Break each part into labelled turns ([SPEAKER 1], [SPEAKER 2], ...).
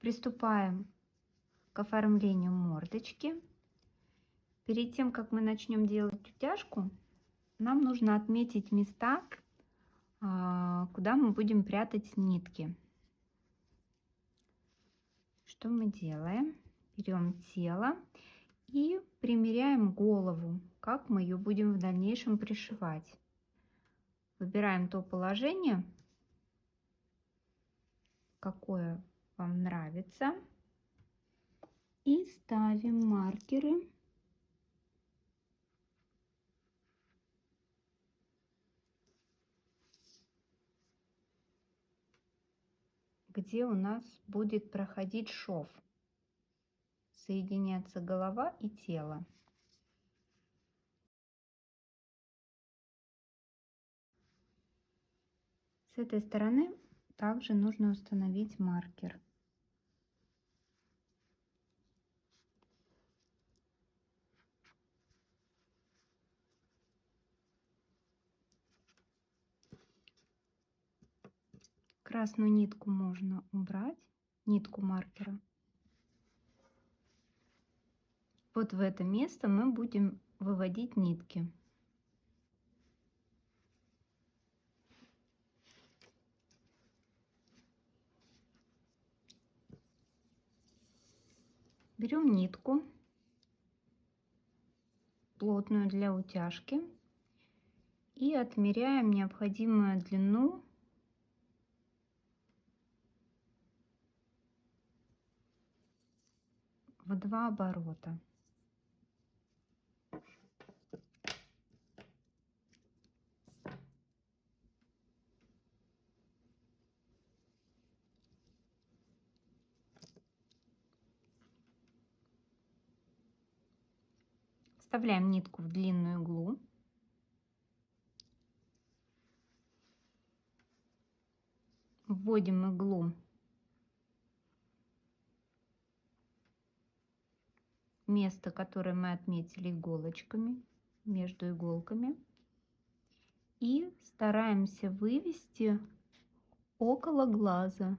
[SPEAKER 1] Приступаем к оформлению мордочки. Перед тем, как мы начнем делать утяжку, нам нужно отметить места, куда мы будем прятать нитки. Что мы делаем? Берем тело и примеряем голову, как мы ее будем в дальнейшем пришивать. Выбираем то положение, какое вам нравится, и ставим маркеры. Где у нас будет проходить шов, соединяться голова и тело. С этой стороны также нужно установить маркер. Красную нитку можно убрать, нитку маркера. Вот в это место мы будем выводить нитки. Берем нитку, плотную для утяжки, и отмеряем необходимую длину в 2 оборота. Вставляем нитку в длинную иглу. Вводим иглу в место, которое мы отметили иголочками, между иголками. И стараемся вывести около глаза.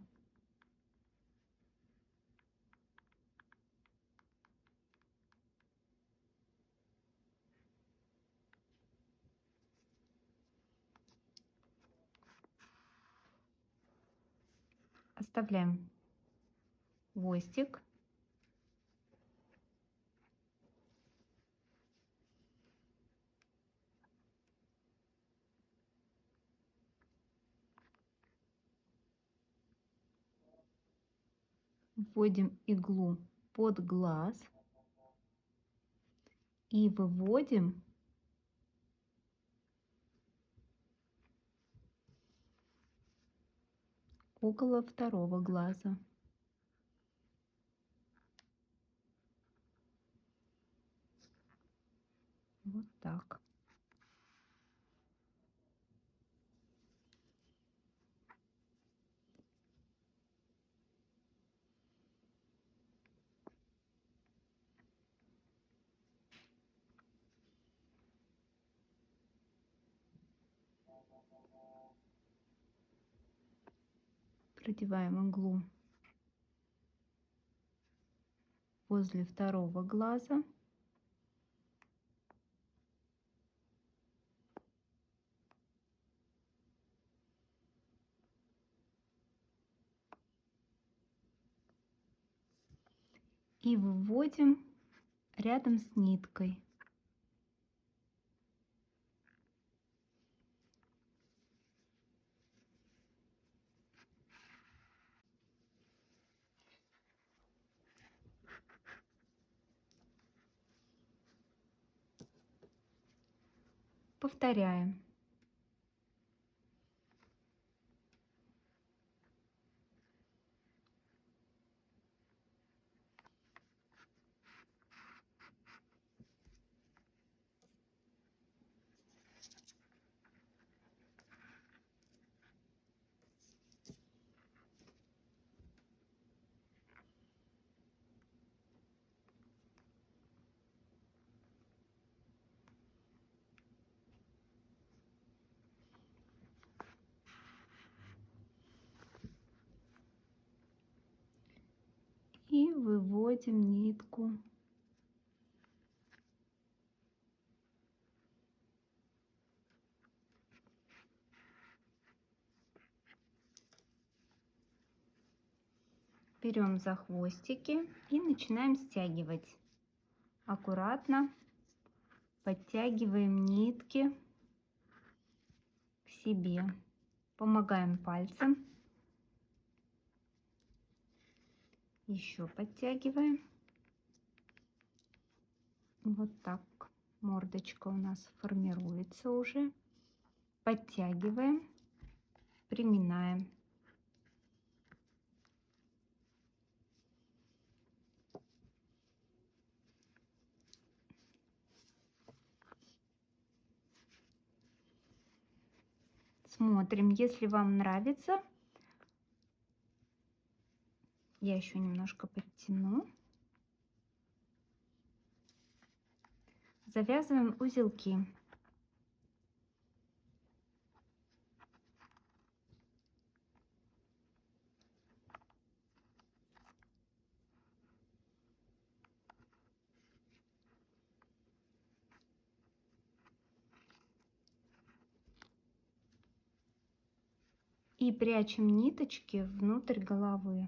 [SPEAKER 1] Оставляем хвостик. Вводим иглу под глаз и выводим около второго глаза. Вот так. Продеваем иглу возле второго глаза. И выводим рядом с ниткой. Повторяем. вводим нитку. Берем за хвостики и начинаем стягивать. Аккуратно подтягиваем нитки к себе. Помогаем пальцем. Еще подтягиваем. Вот так мордочка у нас формируется уже. Подтягиваем, приминаем. Смотрим, если вам нравится. Я еще немножко подтяну. Завязываем узелки. И прячем ниточки внутрь головы.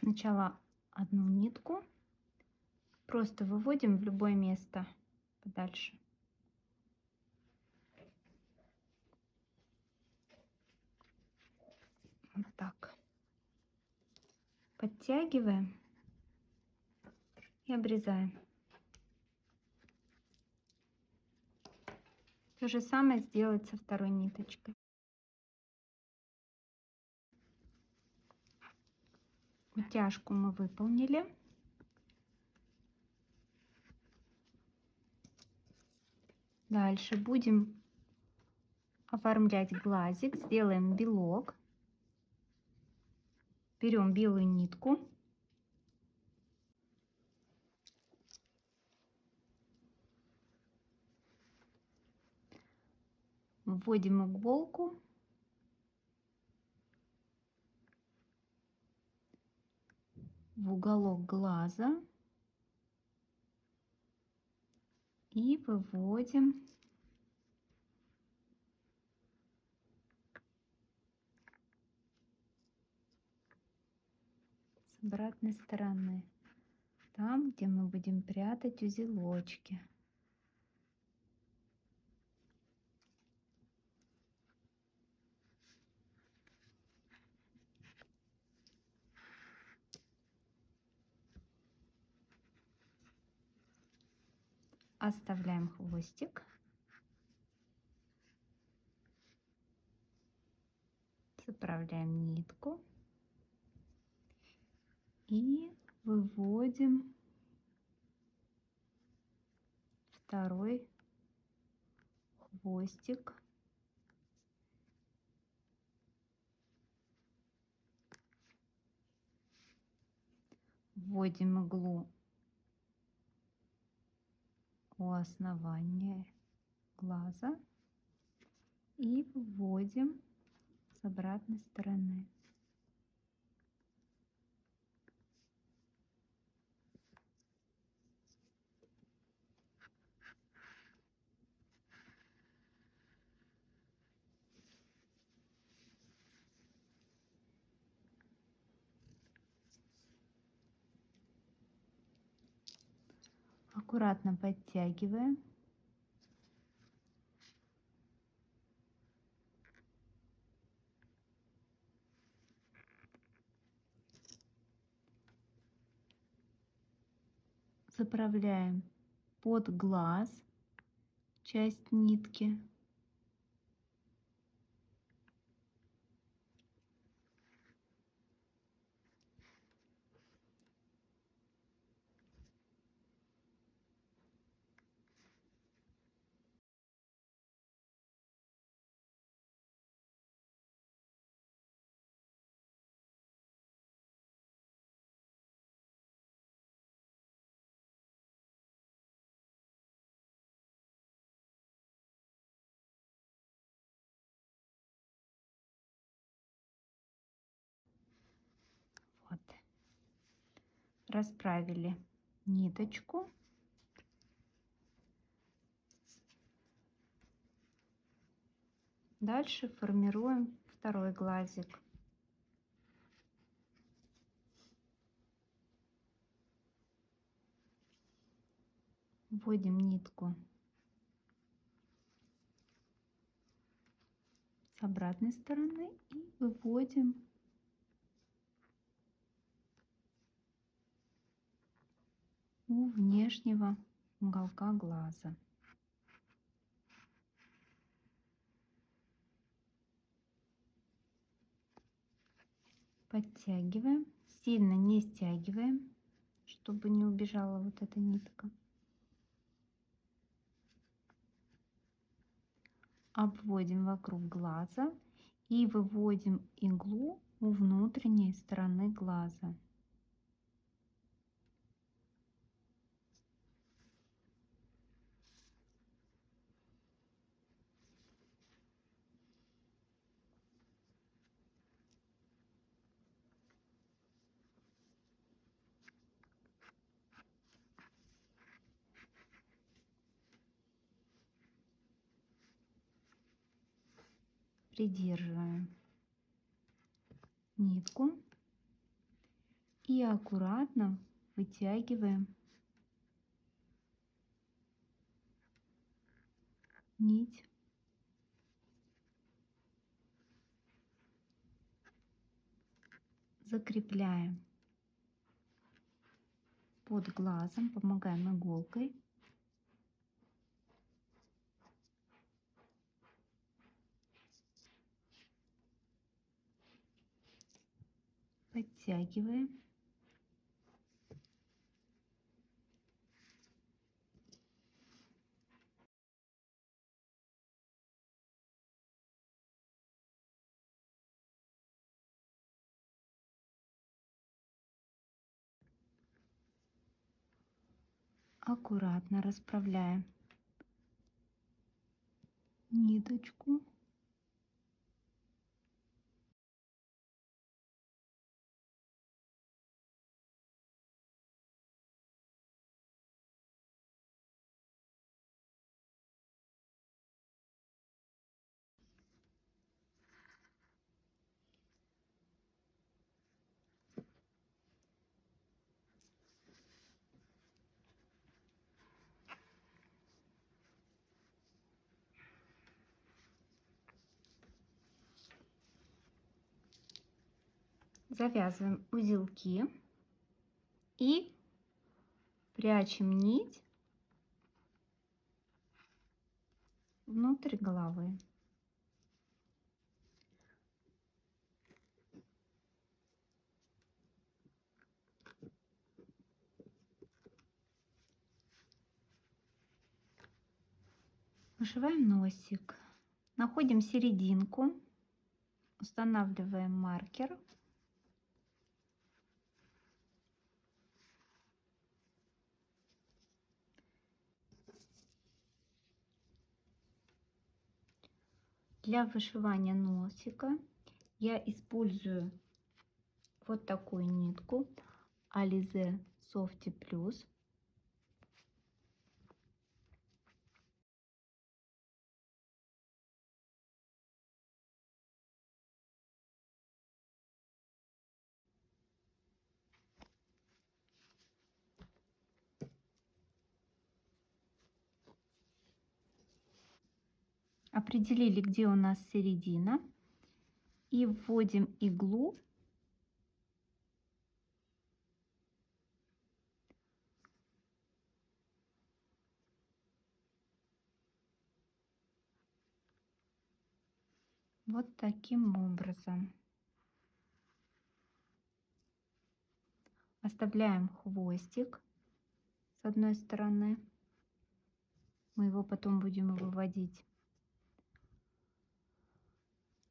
[SPEAKER 1] Сначала одну нитку просто выводим в любое место подальше. Вот так. Подтягиваем и обрезаем. То же самое сделать со второй ниточкой. Утяжку мы выполнили. Дальше будем оформлять глазик. Сделаем белок. Берем белую нитку. Вводим иголку. В уголок глаза. И выводим с обратной стороны, там, где мы будем прятать узелочки. Оставляем хвостик. Заправляем нитку. И выводим второй хвостик. Вводим иглу у основания глаза и вводим с обратной стороны. Аккуратно подтягиваем. Заправляем под глаз часть нитки. расправили ниточку. Дальше формируем второй глазик. Вводим нитку с обратной стороны и выводим у внешнего уголка глаза. Подтягиваем, сильно не стягиваем, чтобы не убежала вот эта нитка. Обводим вокруг глаза и выводим иглу у внутренней стороны глаза. Придерживаем нитку и аккуратно вытягиваем нить закрепляем под глазом, помогаем иголкой. Подтягиваем. Аккуратно расправляем ниточку. Завязываем узелки и прячем нить внутрь головы. Вышиваем носик. Находим серединку, устанавливаем маркер. Для вышивания носика я использую вот такую нитку Alize Softy Plus. Определили, где у нас середина, и вводим иглу вот таким образом. Оставляем хвостик с одной стороны. Мы его потом будем выводить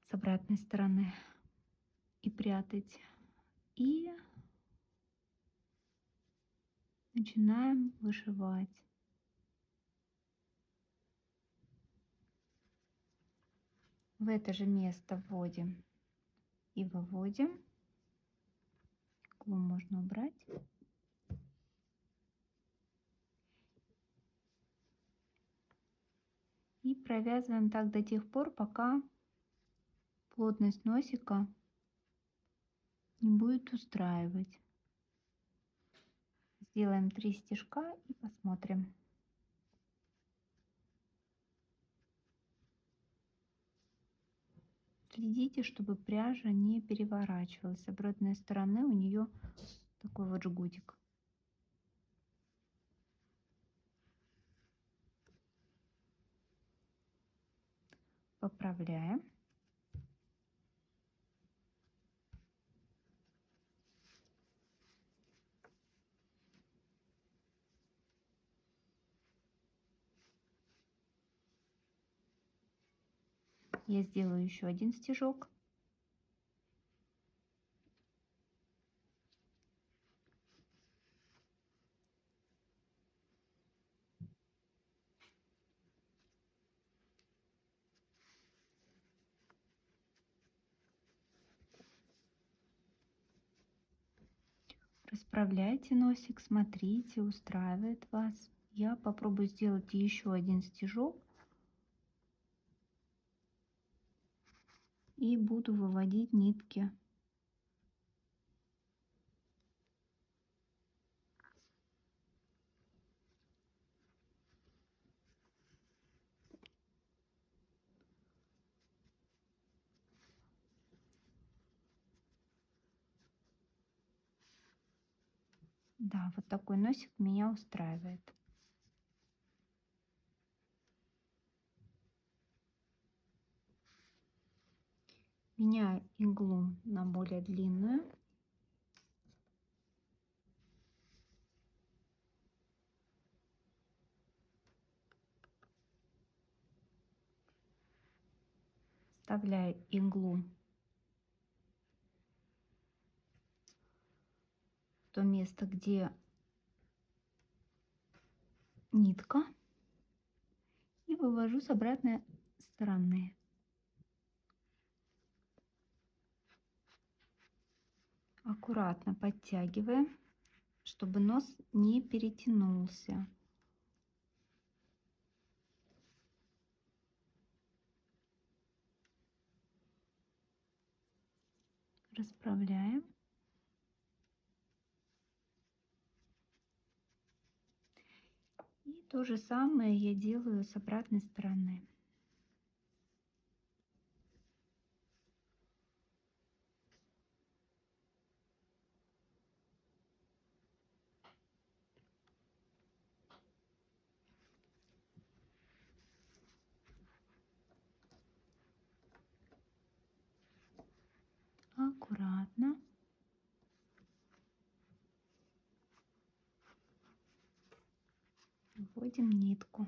[SPEAKER 1] с обратной стороны и прятать. И начинаем вышивать. В это же место вводим и выводим. Иглу можно убрать. И провязываем так до тех пор, пока плотность носика не будет устраивать. Сделаем 3 стежка и посмотрим. Следите, чтобы пряжа не переворачивалась. С обратной стороны у нее такой вот жгутик. Поправляем. Я сделаю еще один стежок. Расправляйте носик, смотрите, устраивает вас. Я попробую сделать еще один стежок и буду выводить нитки. Да, вот такой носик меня устраивает. Меняю иглу на более длинную. Вставляю иглу в то место, где нитка, и вывожу с обратной стороны. Аккуратно подтягиваем, чтобы нос не перетянулся. Расправляем. И то же самое я делаю с обратной стороны. Аккуратно. Вводим нитку.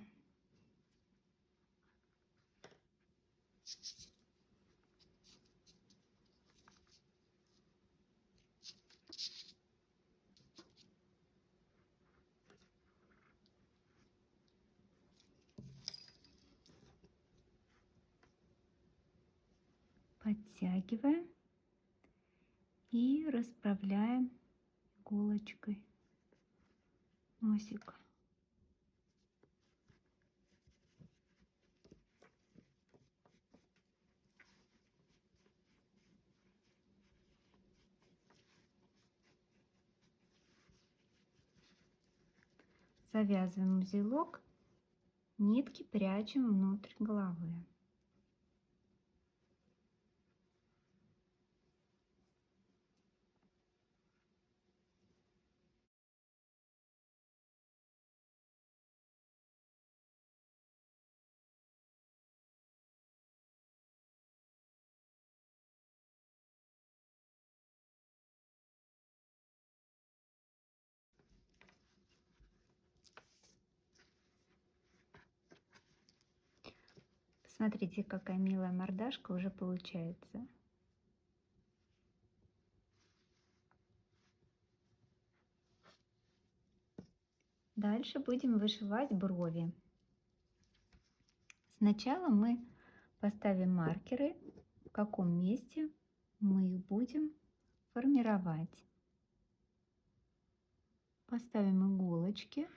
[SPEAKER 1] Подтягиваем и расправляем иголочкой носик. Завязываем узелок, нитки прячем внутрь головы. Смотрите, какая милая мордашка уже получается. Дальше будем вышивать брови. Сначала мы поставим маркеры, в каком месте мы их будем формировать. Поставим иголочки.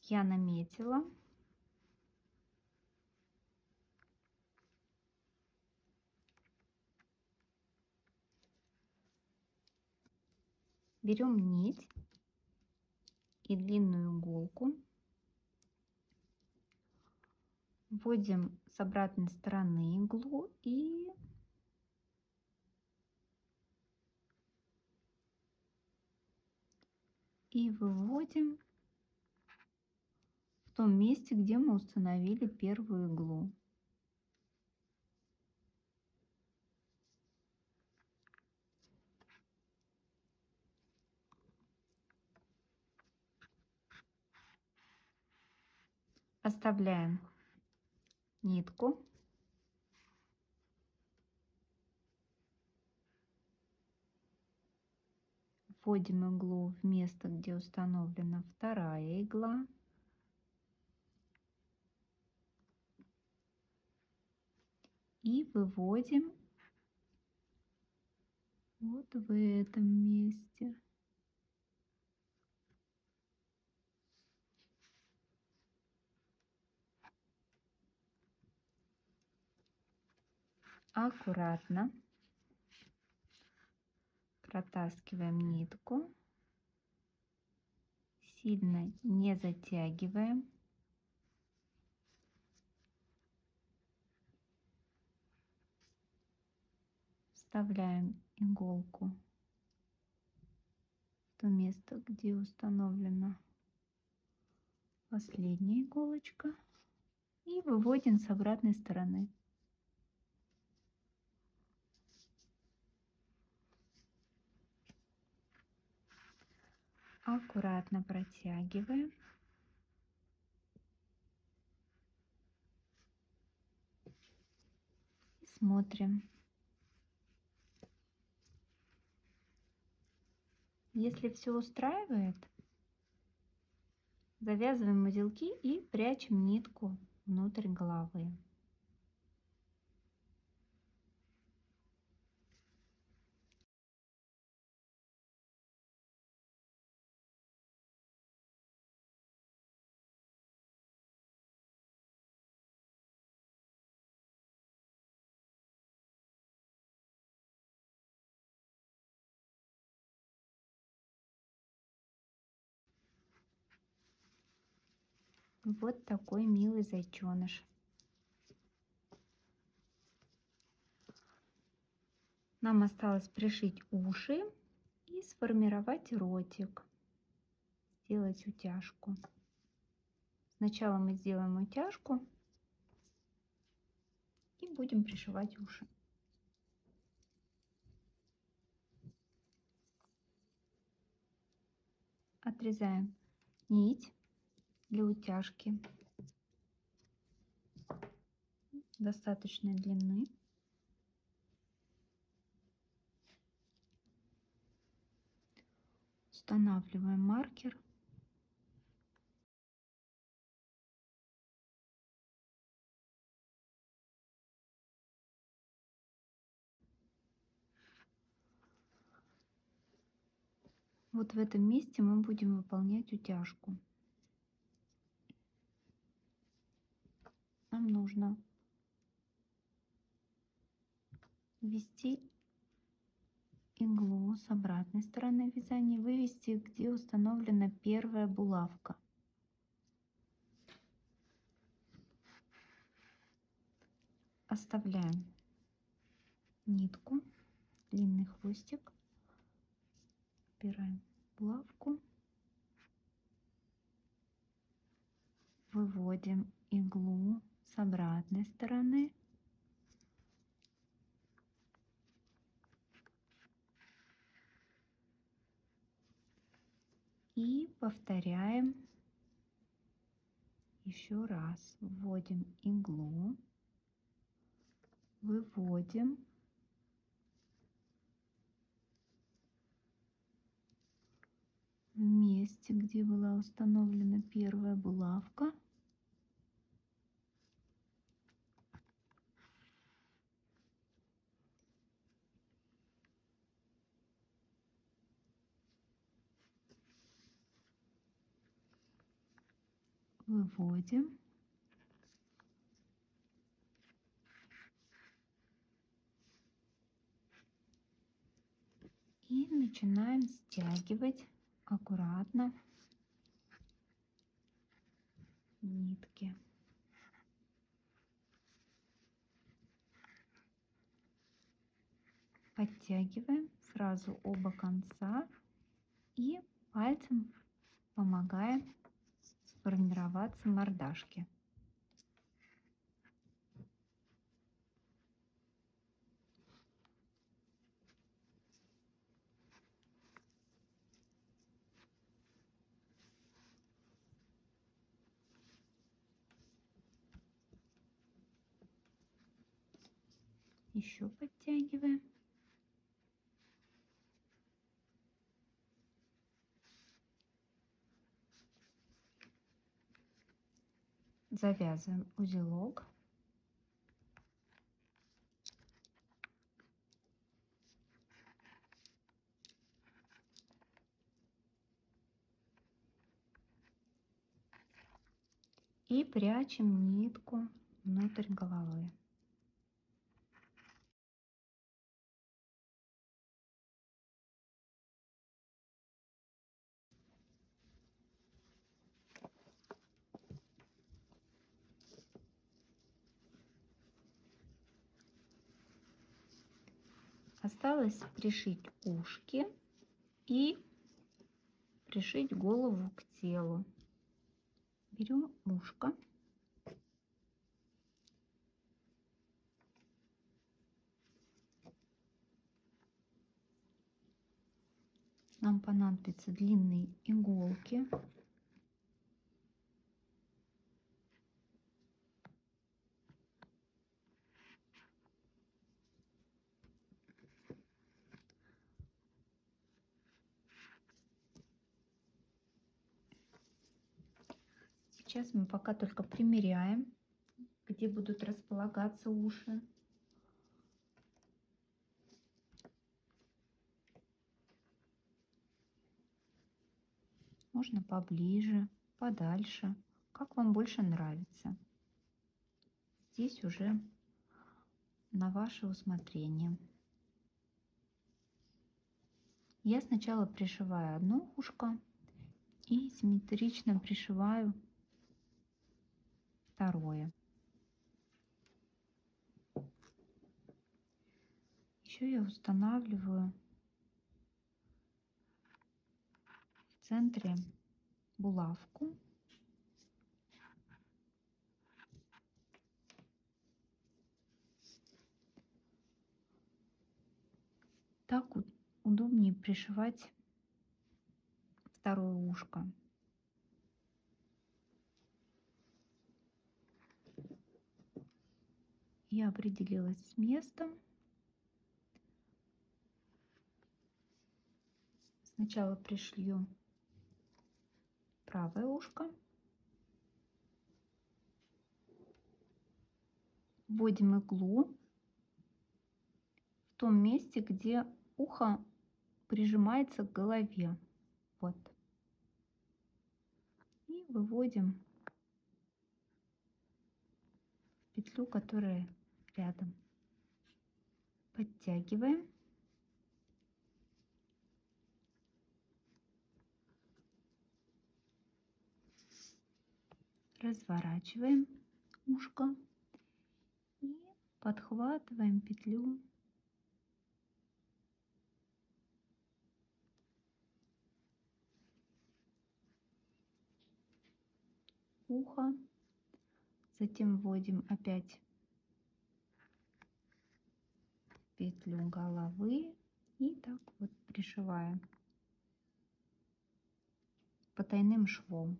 [SPEAKER 1] Я наметила. Берем нить и длинную иголку. Вводим с обратной стороны иглу и выводим в том месте, где мы установили первую иглу. Оставляем нитку. Вводим иглу в место, где установлена вторая игла. И выводим вот в этом месте. Аккуратно протаскиваем нитку, сильно не затягиваем. Вставляем иголку в то место, где установлена последняя иголочка, и выводим с обратной стороны. Аккуратно протягиваем. И смотрим. Если все устраивает, завязываем узелки и прячем нитку внутрь головы. Вот такой милый зайченыш. Нам осталось пришить уши и сформировать ротик, сделать утяжку. Сначала мы сделаем утяжку и будем пришивать уши. Отрезаем нить для утяжки достаточной длины. Устанавливаем маркер. Вот в этом месте мы будем выполнять утяжку. Нам нужно ввести иглу с обратной стороны вязания, вывести, где установлена первая булавка. Оставляем нитку, длинный хвостик, убираем булавку, выводим иглу с обратной стороны и повторяем еще раз. Вводим иглу, выводим, в месте, где была установлена первая булавка, выводим. И начинаем стягивать аккуратно нитки. Подтягиваем сразу оба конца и пальцем помогаем сформироваться мордашке. Еще подтягиваем. Завязываем узелок. И прячем нитку внутрь головы. Осталось пришить ушки и пришить голову к телу. Берем ушко. Нам понадобятся длинные иголки. Сейчас мы пока только примеряем, где будут располагаться уши. Можно поближе, подальше, как вам больше нравится. Здесь уже на ваше усмотрение. Я сначала пришиваю одно ушко и симметрично пришиваю второе. Еще я устанавливаю в центре булавку. Так удобнее пришивать второе ушко. Я определилась с местом. Сначала пришью правое ушко. Вводим иглу в том месте, где ухо прижимается к голове. Вот. И выводим в петлю, которая рядом. Подтягиваем. Разворачиваем ушко и подхватываем петлю. Ухо. Затем вводим опять петлю головы и так вот пришиваем потайным швом.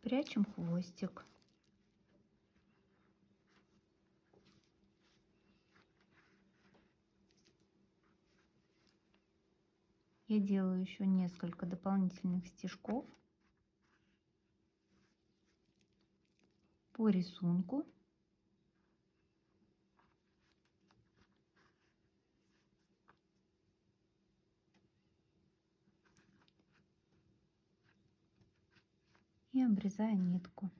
[SPEAKER 1] Прячем хвостик. Я делаю еще несколько дополнительных стежков по рисунку. И обрезаю нитку.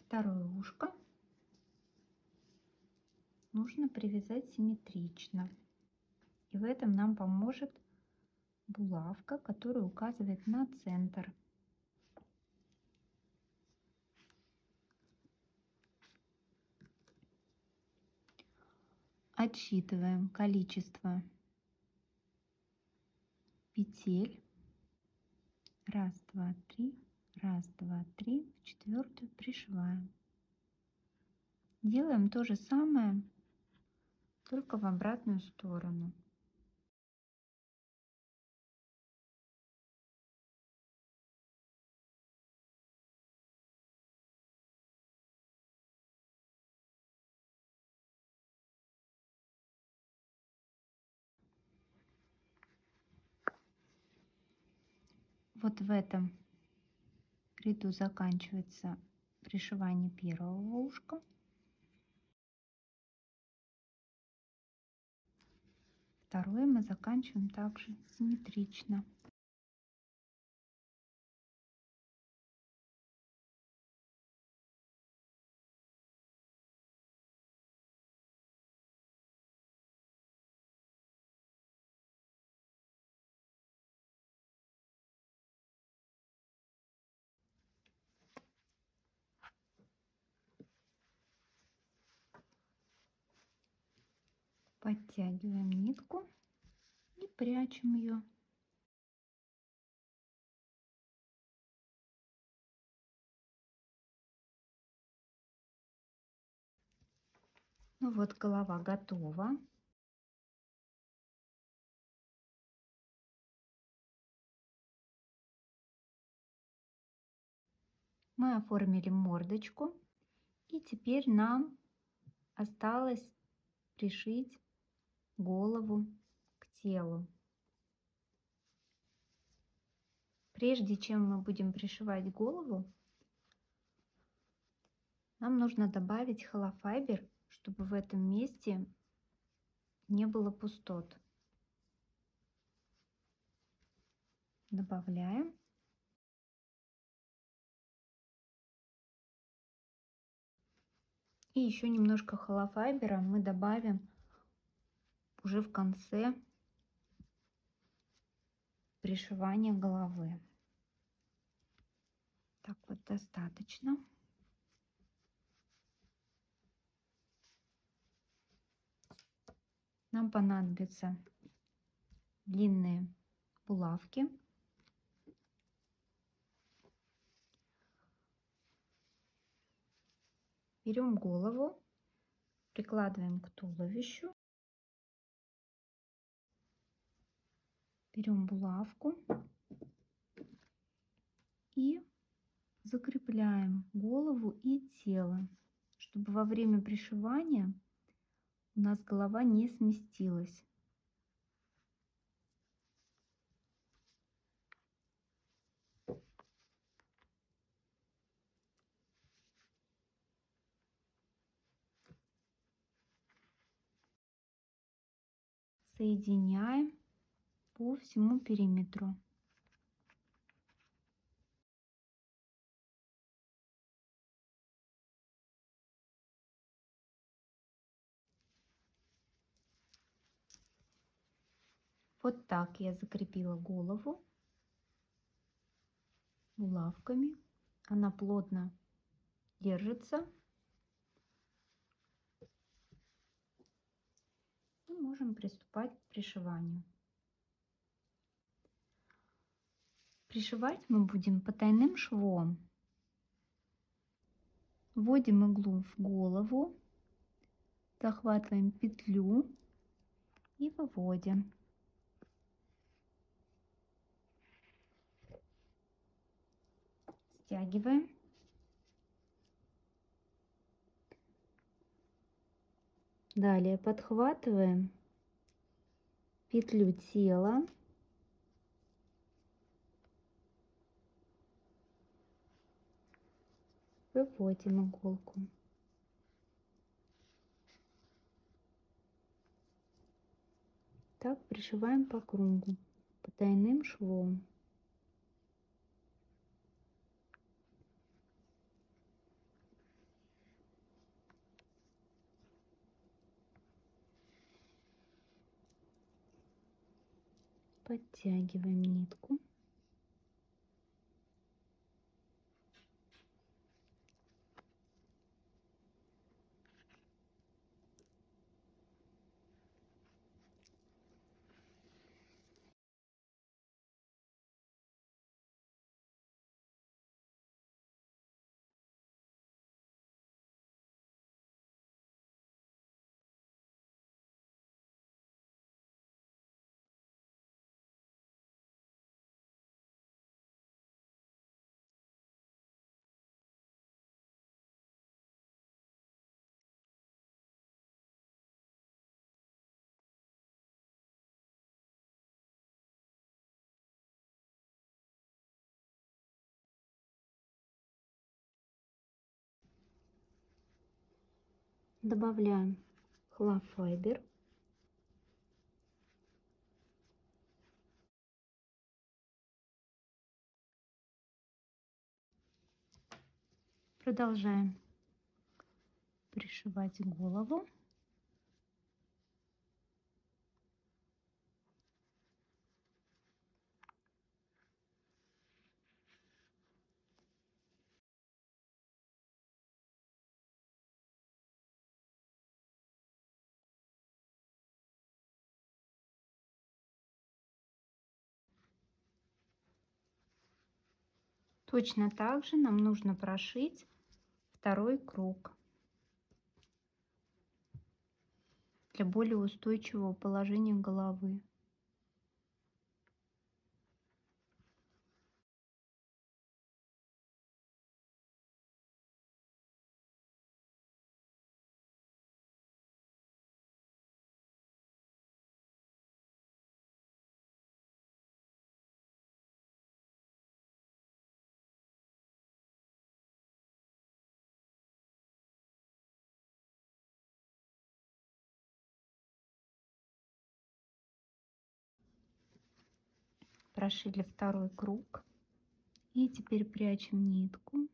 [SPEAKER 1] Второе ушко нужно привязать симметрично. И в этом нам поможет булавка, которая указывает на центр. Отсчитываем количество петель. Раз, два, три. Раз, два, три. В четвертую пришиваем. Делаем то же самое, только в обратную сторону. Вот в этом ряду заканчивается пришивание первого ушка. Второе мы заканчиваем также симметрично. Подтягиваем нитку и прячем ее. Ну вот, голова готова. Мы оформили мордочку, и теперь нам осталось пришить голову к телу. Прежде чем мы будем пришивать голову, нам нужно добавить холофайбер, чтобы в этом месте не было пустот. Добавляем. И еще немножко холофайбера мы добавим уже в конце пришивания головы. Так вот достаточно. Нам понадобятся длинные булавки. Берем голову, прикладываем к туловищу, берем булавку и закрепляем голову и тело, чтобы во время пришивания у нас голова не сместилась. Соединяем по всему периметру. Вот так я закрепила голову булавками. Она плотно держится. И можем приступать к пришиванию. Пришивать мы будем потайным швом. Вводим иглу в голову, захватываем петлю и выводим. Стягиваем. Далее подхватываем петлю тела. Выводим иголку. Так пришиваем по кругу потайным швом. Подтягиваем нитку. Добавляем хлофайбер. Продолжаем пришивать голову. Точно так же нам нужно прошить второй круг для более устойчивого положения головы. Прошили второй круг. И теперь прячем нитку.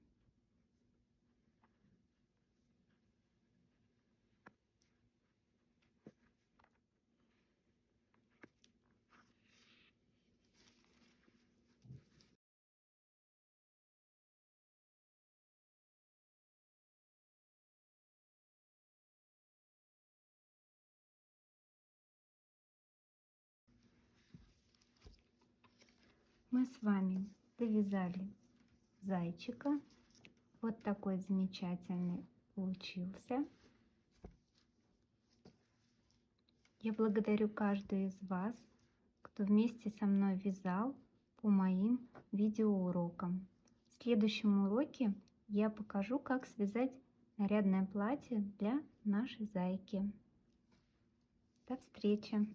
[SPEAKER 1] Мы с вами довязали зайчика. Вот такой замечательный получился. Я благодарю каждую из вас, кто вместе со мной вязал по моим видеоурокам. В следующем уроке я покажу, как связать нарядное платье для нашей зайки. До встречи!